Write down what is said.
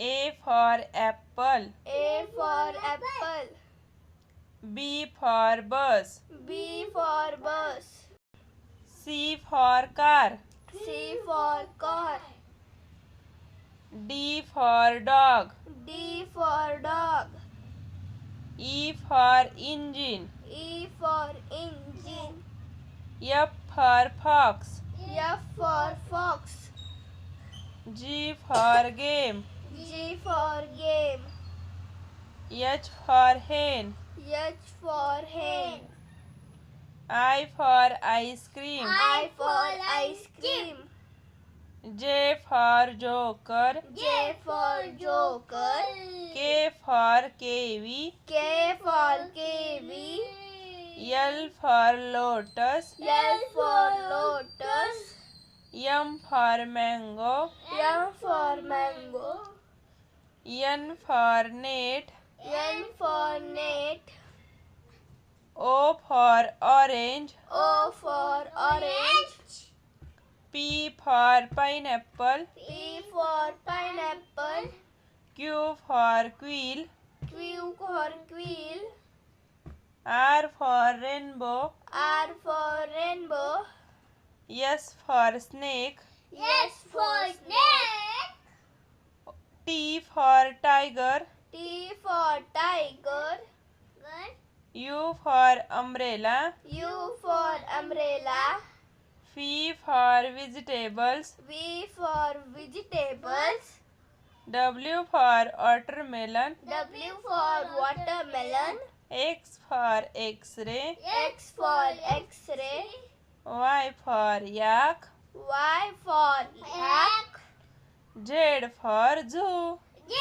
A for apple. A for apple. B for bus. B for bus. C for car. C for car. D for dog. D for dog. E for engine. E for engine. F for fox. F for fox. G for game. G for game. H for hen. H for hen. I for ice cream. I for ice cream. J for joker. J for joker. K for kiwi. K for kiwi. L for lotus. L for lotus. M for mango. M for mango. N for net. N for net. O for orange. O for orange. P for pineapple. P for pineapple. Q for quill. Q for quill. R for rainbow. R for rainbow. S for snake. S for snake. T for tiger. T for tiger. U for umbrella. U for umbrella. V for vegetables. V for vegetables. W for watermelon. W for watermelon. X for X-ray. X for X-ray. Y for yak. Y for yak. Z for zoo. Z